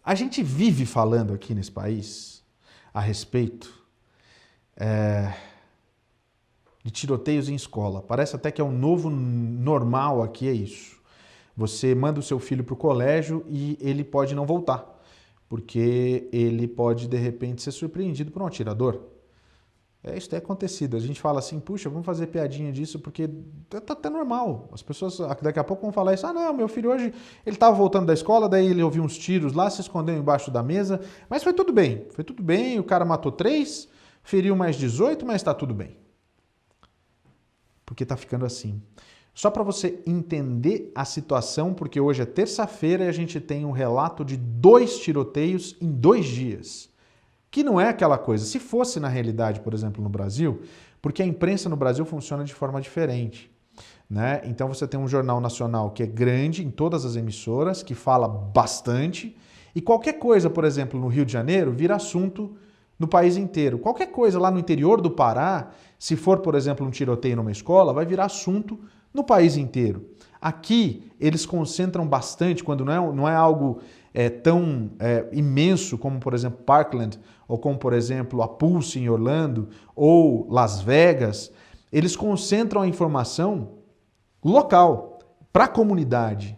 A gente vive falando aqui nesse país a respeito de tiroteios em escola. Parece até que é um novo normal aqui, é isso. Você manda o seu filho para o colégio e ele pode não voltar, porque ele pode, de repente, ser surpreendido por um atirador. Isso tem acontecido. A gente fala assim, puxa, vamos fazer piadinha disso, porque tá até normal. As pessoas daqui a pouco vão falar isso. Ah, não, meu filho hoje, ele estava voltando da escola, daí ele ouviu uns tiros lá, se escondeu embaixo da mesa, mas foi tudo bem, o cara matou 3, feriu mais 18, mas está tudo bem. Porque tá ficando assim. Só para você entender a situação, porque hoje é terça-feira e a gente tem um relato de 2 tiroteios em 2 dias. Que não é aquela coisa. Se fosse na realidade, por exemplo, no Brasil, porque a imprensa no Brasil funciona de forma diferente, né? Então você tem um jornal nacional que é grande em todas as emissoras, que fala bastante, e qualquer coisa, por exemplo, no Rio de Janeiro, vira assunto no país inteiro. Qualquer coisa lá no interior do Pará, se for, por exemplo, um tiroteio numa escola, vai virar assunto no país inteiro. Aqui, eles concentram bastante, quando não é algo tão imenso como, por exemplo, Parkland, ou como, por exemplo, a Pulse em Orlando, ou Las Vegas, eles concentram a informação local, para a comunidade.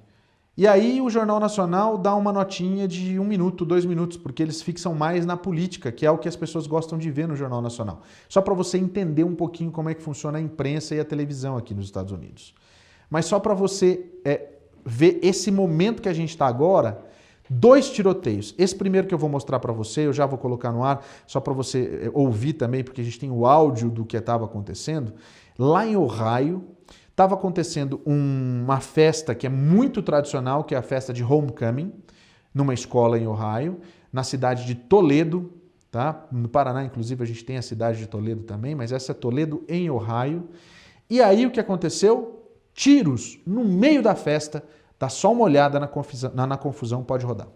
E aí o Jornal Nacional dá uma notinha de 1 minuto, 2 minutos, porque eles fixam mais na política, que é o que as pessoas gostam de ver no Jornal Nacional. Só para você entender um pouquinho como é que funciona a imprensa e a televisão aqui nos Estados Unidos. Mas só para você ver esse momento que a gente está agora, 2 tiroteios. Esse primeiro que eu vou mostrar para você, eu já vou colocar no ar, só para você ouvir também, porque a gente tem o áudio do que estava acontecendo. Lá em Ohio, estava acontecendo uma festa que é muito tradicional, que é a festa de Homecoming, numa escola em Ohio, na cidade de Toledo, tá? No Paraná, inclusive, a gente tem a cidade de Toledo também, mas essa é Toledo em Ohio. E aí o que aconteceu? Tiros no meio da festa. Dá só uma olhada na confusão, pode rodar.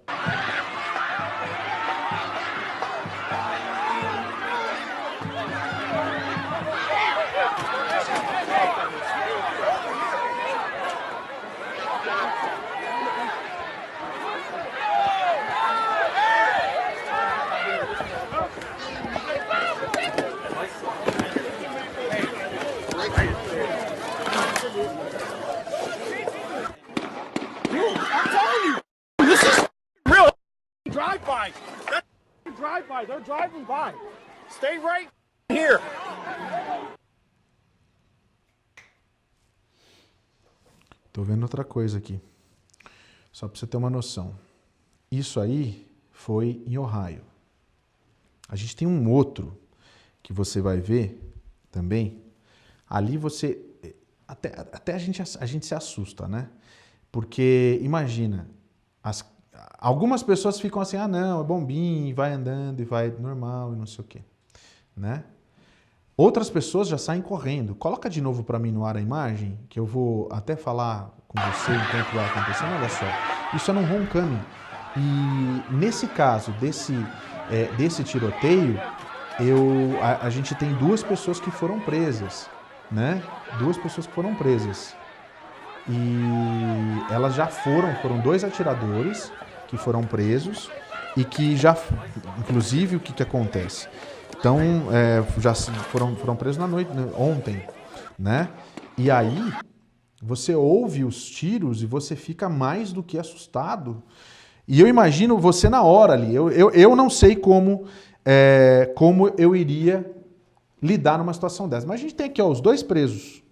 Drive-by. That's drive-by. They're driving by. Stay right here. Tô vendo outra coisa aqui. Só para você ter uma noção. Isso aí foi em Ohio. A gente tem um outro que você vai ver também. Ali você... Até a gente se assusta, né? Porque, imagina, algumas pessoas ficam assim, ah não, é bombinho, vai andando e vai normal e não sei o quê, né? Outras pessoas já saem correndo. Coloca de novo para mim no ar a imagem, que eu vou até falar com você enquanto vai acontecendo. Olha só, isso é num homecoming. E nesse caso, desse tiroteio, a gente tem 2 pessoas que foram presas, né? 2 pessoas que foram presas. E elas já foram 2 atiradores que foram presos e que já, inclusive, o que acontece? Então, já foram presos na noite, ontem, né? E aí, você ouve os tiros e você fica mais do que assustado. E eu imagino você na hora ali. Eu não sei como eu iria lidar numa situação dessa. Mas a gente tem aqui, ó, os 2 presos.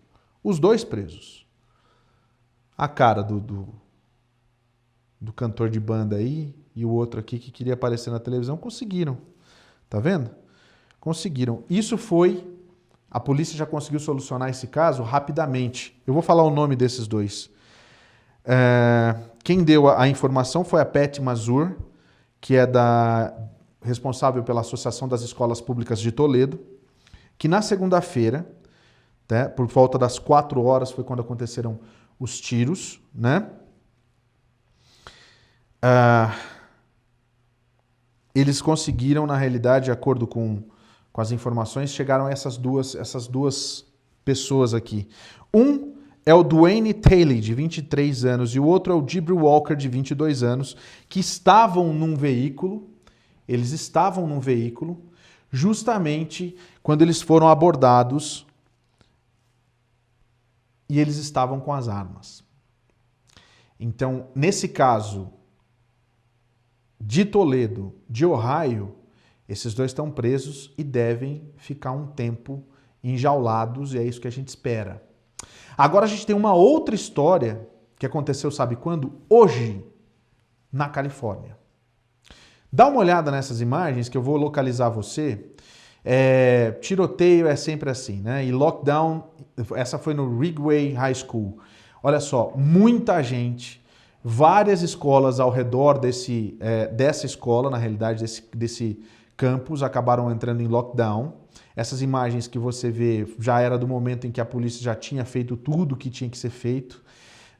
Os 2 presos. A cara do cantor de banda aí e o outro aqui que queria aparecer na televisão, conseguiram. Tá vendo? Conseguiram. Isso foi... A polícia já conseguiu solucionar esse caso rapidamente. Eu vou falar o nome desses 2. Quem deu a informação foi a Patty Mazur, que é responsável pela Associação das Escolas Públicas de Toledo, que na segunda-feira, né, por volta das 4 horas, foi quando aconteceram os tiros, né? Eles conseguiram, na realidade, de acordo com as informações, chegaram a essas duas pessoas aqui. Um é o Dwayne Taylor, de 23 anos, e o outro é o Jibril Walker, de 22 anos, que estavam num veículo, eles estavam num veículo, justamente quando eles foram abordados e eles estavam com as armas. Então, nesse caso de Toledo, de Ohio, esses dois estão presos e devem ficar um tempo enjaulados, e é isso que a gente espera. Agora a gente tem uma outra história que aconteceu, sabe quando? Hoje, na Califórnia. Dá uma olhada nessas imagens que eu vou localizar você. Tiroteio é sempre assim, né? E lockdown, essa foi no Ridgway High School. Olha só, muita gente, várias escolas ao redor dessa escola, na realidade, desse campus, acabaram entrando em lockdown. Essas imagens que você vê já era do momento em que a polícia já tinha feito tudo o que tinha que ser feito,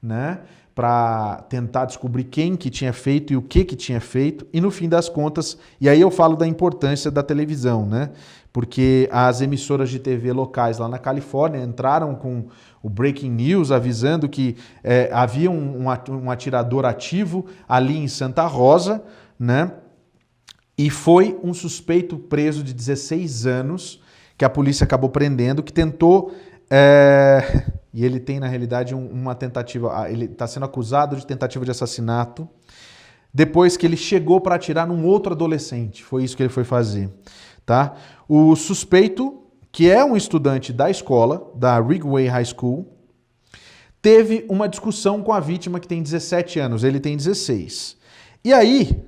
né? Para tentar descobrir quem que tinha feito e o que tinha feito. E no fim das contas, e aí eu falo da importância da televisão, né? Porque as emissoras de TV locais lá na Califórnia entraram com o breaking news avisando que havia um atirador ativo ali em Santa Rosa, né? E foi um suspeito preso de 16 anos que a polícia acabou prendendo, que tentou... E ele tem, na realidade, uma tentativa... Ele está sendo acusado de tentativa de assassinato depois que ele chegou para atirar num outro adolescente. Foi isso que ele foi fazer, tá? O suspeito, que é um estudante da escola, da Ridgway High School, teve uma discussão com a vítima que tem 17 anos. Ele tem 16. E aí,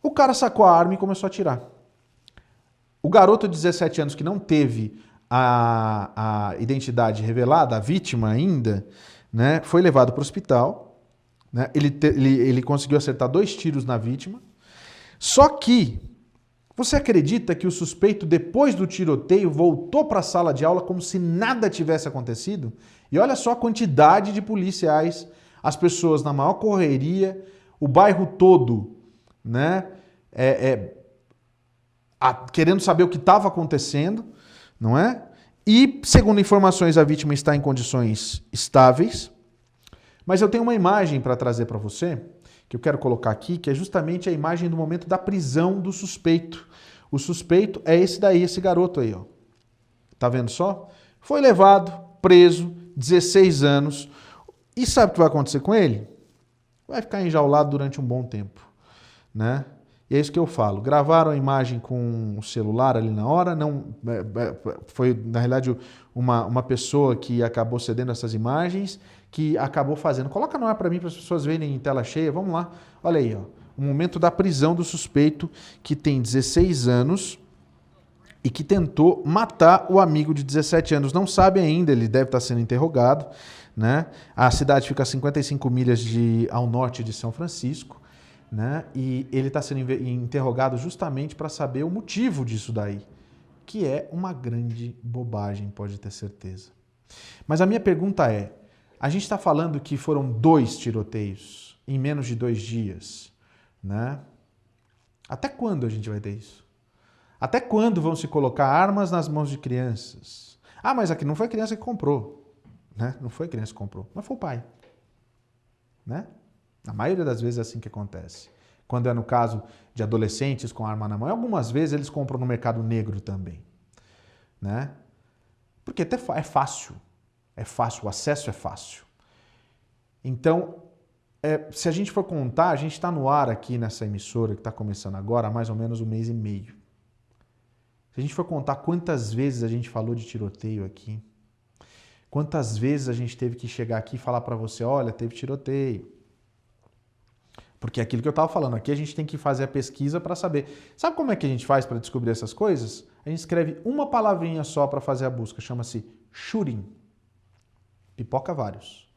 o cara sacou a arma e começou a atirar. O garoto de 17 anos que não teve a identidade revelada, a vítima ainda, né, foi levado para o hospital. Né, ele conseguiu acertar 2 tiros na vítima. Só que você acredita que o suspeito, depois do tiroteio, voltou para a sala de aula como se nada tivesse acontecido? E olha só a quantidade de policiais, as pessoas na maior correria, o bairro todo, né, querendo saber o que estava acontecendo, não é? E, segundo informações, a vítima está em condições estáveis. Mas eu tenho uma imagem para trazer para você, que eu quero colocar aqui, que é justamente a imagem do momento da prisão do suspeito. O suspeito é esse daí, esse garoto aí, ó. Tá vendo só? Foi levado, preso, 16 anos. E sabe o que vai acontecer com ele? Vai ficar enjaulado durante um bom tempo, né? E é isso que eu falo. Gravaram a imagem com o celular ali na hora, não foi, na realidade, uma pessoa que acabou cedendo essas imagens, que acabou fazendo. Coloca no ar para mim, para as pessoas verem em tela cheia. Vamos lá. Olha aí, ó. O momento da prisão do suspeito, que tem 16 anos e que tentou matar o amigo de 17 anos. Não sabe ainda, ele deve estar sendo interrogado, né? A cidade fica a 55 milhas ao norte de São Francisco. Né? E ele está sendo interrogado justamente para saber o motivo disso daí, que é uma grande bobagem, pode ter certeza. Mas a minha pergunta é, a gente está falando que foram 2 tiroteios em menos de 2 dias, né? Até quando a gente vai ter isso? Até quando vão se colocar armas nas mãos de crianças? Ah, mas aqui não foi a criança que comprou, né? Não foi a criança que comprou, mas foi o pai, né? A maioria das vezes é assim que acontece. Quando é no caso de adolescentes com arma na mão, algumas vezes eles compram no mercado negro também, né? Porque até é fácil, o acesso é fácil. Então, se a gente for contar, a gente está no ar aqui nessa emissora que está começando agora há mais ou menos 1 mês e meio. Se a gente for contar quantas vezes a gente falou de tiroteio aqui, quantas vezes a gente teve que chegar aqui e falar para você, olha, teve tiroteio. Porque é aquilo que eu estava falando, aqui a gente tem que fazer a pesquisa para saber. Sabe como é que a gente faz para descobrir essas coisas? A gente escreve uma palavrinha só para fazer a busca, chama-se shooting. Pipoca vários.